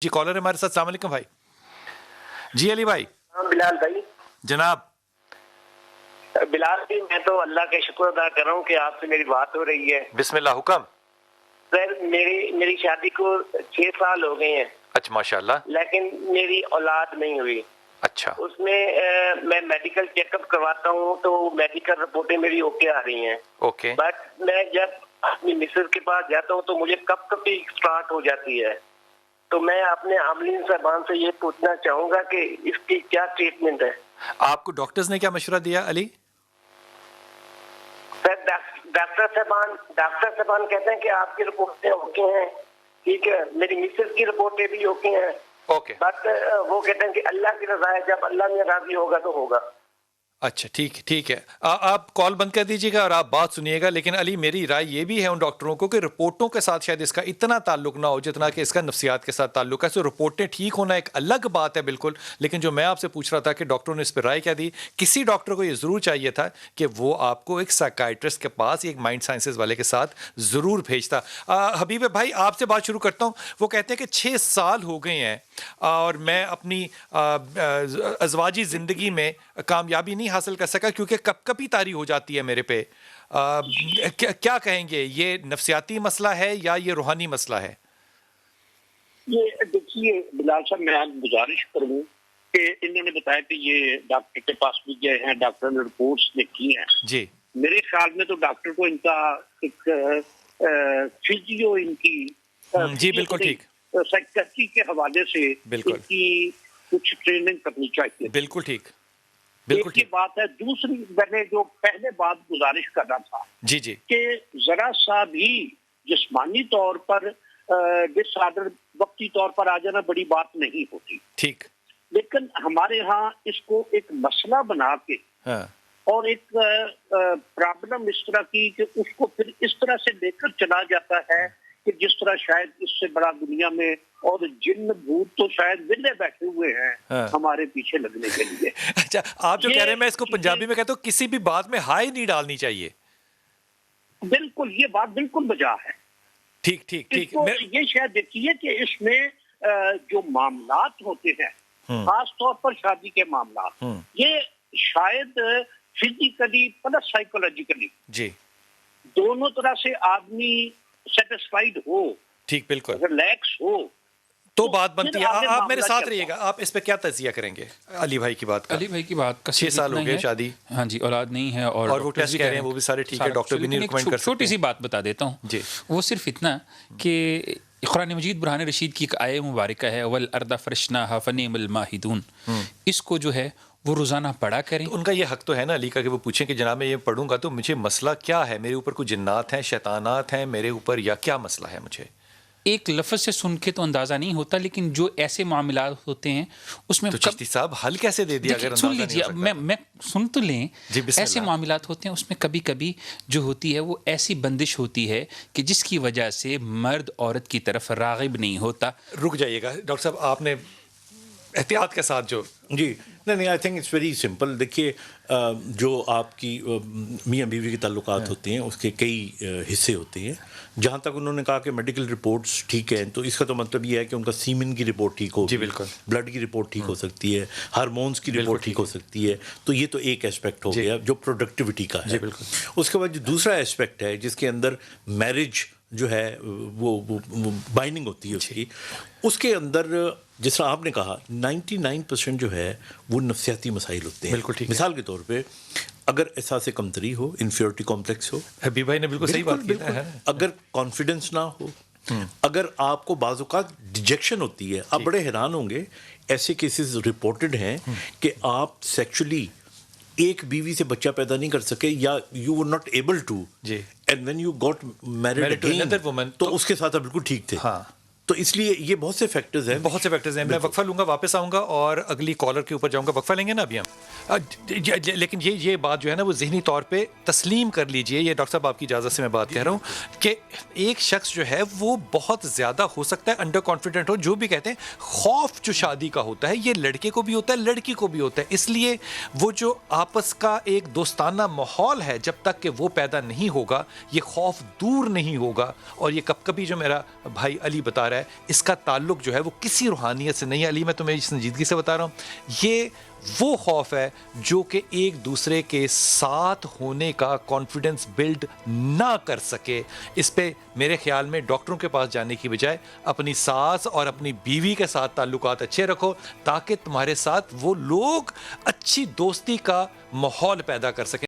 जी collar है हमारे साथ। अस्सलाम वालेकुम भाई। जी अली भाई। बिलाल भाई। जनाब। बिलाल जी, मैं तो अल्लाह का शुक्र अदा कर रहा हूँ कि आपसे मेरी बात हो रही है। बिस्मिल्लाह हुक्म। सर मेरी शादी को 6 साल हो गए हैं। अच्छा माशाल्लाह। लेकिन मेरी औलाद नहीं हुई। अच्छा। उसमें मैं मेडिकल चेकअप करवाता हूँ तो मेडिकल रिपोर्टें मेरी ओके आ रही हैं। ओके। बट मैं जब अपनी मिसेज के पास जाता हूँ तो मुझे कभी स्टार्ट हो जाती है। तो मैं अपने आमलीन साहबान से ये पूछना चाहूंगा कि इसकी क्या ट्रीटमेंट है। आपको डॉक्टर्स ने क्या मशवरा दिया अली? सर डॉक्टर साहबान कहते हैं कि आपकी रिपोर्टें ओके हैं, ठीक है, मेरी मिसेज की रिपोर्टें भी ओके हैं। ओके। बट वो कहते हैं कि अल्लाह की रजा है, जब अल्लाह में राजी होगा तो होगा। अच्छा ठीक है। आप कॉल बंद कर दीजिएगा और आप बात सुनिएगा। लेकिन अली मेरी राय ये भी है उन डॉक्टरों को कि रिपोर्टों के साथ शायद इसका इतना ताल्लुक ना हो जितना कि इसका नफ्सियात के साथ ताल्लुक है। सो रिपोर्टें ठीक होना एक अलग बात है बिल्कुल, लेकिन जो मैं आपसे पूछ रहा था कि डॉक्टरों ने इस पर राय क्या दी, किसी डॉक्टर को ये ज़रूर चाहिए था कि वो आपको एक साइकाइट्रिस्ट के पास, एक माइंड साइंसेज वाले के साथ ज़रूर भेजता। हबीब भाई आपसे बात शुरू करता हूँ। वो कहते हैं कि 6 साल हो गए हैं और मैं अपनी अज़वाजी ज़िंदगी में कामयाबी नहीं हासिल कर सका क्योंकि कभी तारी हो जाती है मेरे पे। क्या कहेंगे, ये नफ्सियाती मसला है या ये रूहानी मसला है? ये देखिए बिलाल साहब, मैं आज गुजारिश करूँ कि इन्होंने बताया कि ये डॉक्टर के पास भी गए हैं, डॉक्टर ने रिपोर्ट्स देखी हैं। जी मेरे ख्याल में तो डॉक्टर को इनका एक फिजियो इनकी जी बिल्कुल ठीक, साइकियाट्री के हवाले से बिल्कुल इनकी कुछ ट्रेनिंग करनी चाहिए। बिल्कुल ठीक, बिल्कुल एक ये बात है। दूसरी, मैंने जो पहले बात गुजारिश कर रहा था जी कि जरा सा भी जिस्मानी तौर पर डिसऑर्डर वक्ती तौर पर आ जाना बड़ी बात नहीं होती, ठीक, लेकिन हमारे यहाँ इसको एक मसला बना के हाँ। और एक प्रॉब्लम इस तरह की कि उसको फिर इस तरह से लेकर चला जाता है कि जिस तरह शायद इससे बड़ा दुनिया में और जिन्न भूत तो शायद विले बैठे हुए हैं हाँ। हमारे पीछे लगने के लिए। अच्छा, आप जो कह रहे हैं, मैं इसको पंजाबी में कहता हूँ, किसी भी बात में हाय नहीं डालनी चाहिए। बिल्कुल, ये बात बिल्कुल बजा है। ठीक ये शायद देखिए कि इसमें जो मामलात होते हैं, खास तौर पर शादी के मामलात, ये शायद फिजिकली प्लस साइकोलॉजिकली जी दोनों तरह से आदमी सेटिस्फाइड हो, ठीक, बिल्कुल रिलैक्स हो तो बात बनती है। आप मेरे साथ चलता। रहिएगा, आप इस पे क्या तजिया करेंगे अली भाई की बात का? अली भाई की बात का 6 साल हो गए शादी, हाँ जी, औलाद नहीं है और वो टेस्ट कह रहे हैं, वो भी सारे ठीक है, डॉक्टर भी नहीं रिकमेंड कर सकते। छोटी सी बात बता देता हूँ जी, वो सिर्फ इतना कि कुरान मजीद बुरहान रशीद की एक आय मुबारक है, वल अर्दा फरशनाहा फनिअमल माहिदून, इसको जो है वो रोज़ाना पढ़ा करें। तो उनका ये हक तो है ना अली का कि वो पूछें कि जनाब मैं ये पढ़ूंगा तो मुझे मसला क्या है, मेरे ऊपर कोई जिन्नात हैं, शैतानात हैं मेरे ऊपर, या क्या मसला है मुझे? एक लफ्ज़ से सुन के तो अंदाज़ा नहीं होता, लेकिन जो ऐसे मामलात होते हैं उसमें तो चिश्ती साहब हल कैसे दे दिया? अगर सुन लीजिए, मैं सुन तो लें। ऐसे मामलात होते हैं उसमें कभी कभी जो होती है वो ऐसी बंदिश होती है कि जिसकी वजह से मर्द औरत की तरफ राग़िब नहीं होता। रुक जाइएगा डॉक्टर साहब, आपने एहतियात के साथ जो जी नहीं, I think it's very simple. देखिए जो आपकी मियाँ बीवी के ताल्लुकात होते हैं उसके कई हिस्से होते हैं। जहाँ तक उन्होंने कहा कि मेडिकल रिपोर्ट्स ठीक हैं, तो इसका तो मतलब ये है कि उनका सीमेन की रिपोर्ट ठीक होगी, जी बिल्कुल, ब्लड की रिपोर्ट ठीक हो सकती है, हार्मोन्स की रिपोर्ट ठीक हो सकती है। तो ये तो एक एस्पेक्ट हो गया जो प्रोडक्टिविटी का है। उसके बाद जो दूसरा एस्पेक्ट है जिसके अंदर मैरिज जो है वो बाइंडिंग होती है उसकी, उसके अंदर जिस तरह आपने कहा 99% जो है वो नफ्सियाती मसाइल होते हैं। बिल्कुल ठीक। मिसाल के तौर पे अगर एहसास कमतरी हो, इन्फीरियरिटी कॉम्प्लेक्स हो, हबीब भाई ने बिल्कुल सही बात की है। अगर कॉन्फिडेंस ना हो, अगर आपको बाज़ औक़ात डिजेक्शन होती है, आप बड़े हैरान होंगे, ऐसे केसेस रिपोर्टेड हैं कि आप सेक्सुअली एक बीवी से बच्चा पैदा नहीं कर सके या you were not able to, and when you got married to another woman तो उसके साथ आप बिल्कुल ठीक थे। हाँ, तो इसलिए ये बहुत से फैक्टर्स हैं। मैं वक्फा लूंगा, वापस आऊंगा और अगली कॉलर के ऊपर जाऊंगा। वक्फा लेंगे ना अभी हम, लेकिन ये बात जो है ना वो ज़हनी तौर पे तस्लीम कर लीजिए। ये डॉक्टर साहब आपकी इजाज़त से मैं बात कह रहा हूँ कि एक शख्स जो है वो बहुत ज़्यादा हो सकता है अंडर कॉन्फिडेंट हो। जो भी कहते हैं खौफ जो शादी का होता है ये लड़के को भी होता है, लड़की को भी होता है। इसलिए वो जो आपस का एक दोस्ताना माहौल है, जब तक कि वो पैदा नहीं होगा ये खौफ दूर नहीं होगा। और ये कभी जो मेरा भाई अली बता रहा है ہے اس کا تعلق جو ہے وہ کسی روحانیت سے نہیں ہے. علی میں تمہیں سنجیدگی سے بتا رہا ہوں, یہ وہ خوف ہے جو کہ ایک دوسرے کے ساتھ ہونے کا کانفیڈنس بلڈ نہ کر سکے. اس پہ میرے خیال میں ڈاکٹروں کے پاس جانے کی بجائے اپنی ساس اور اپنی بیوی کے ساتھ تعلقات اچھے رکھو, تاکہ تمہارے ساتھ وہ لوگ اچھی دوستی کا ماحول پیدا کر سکیں.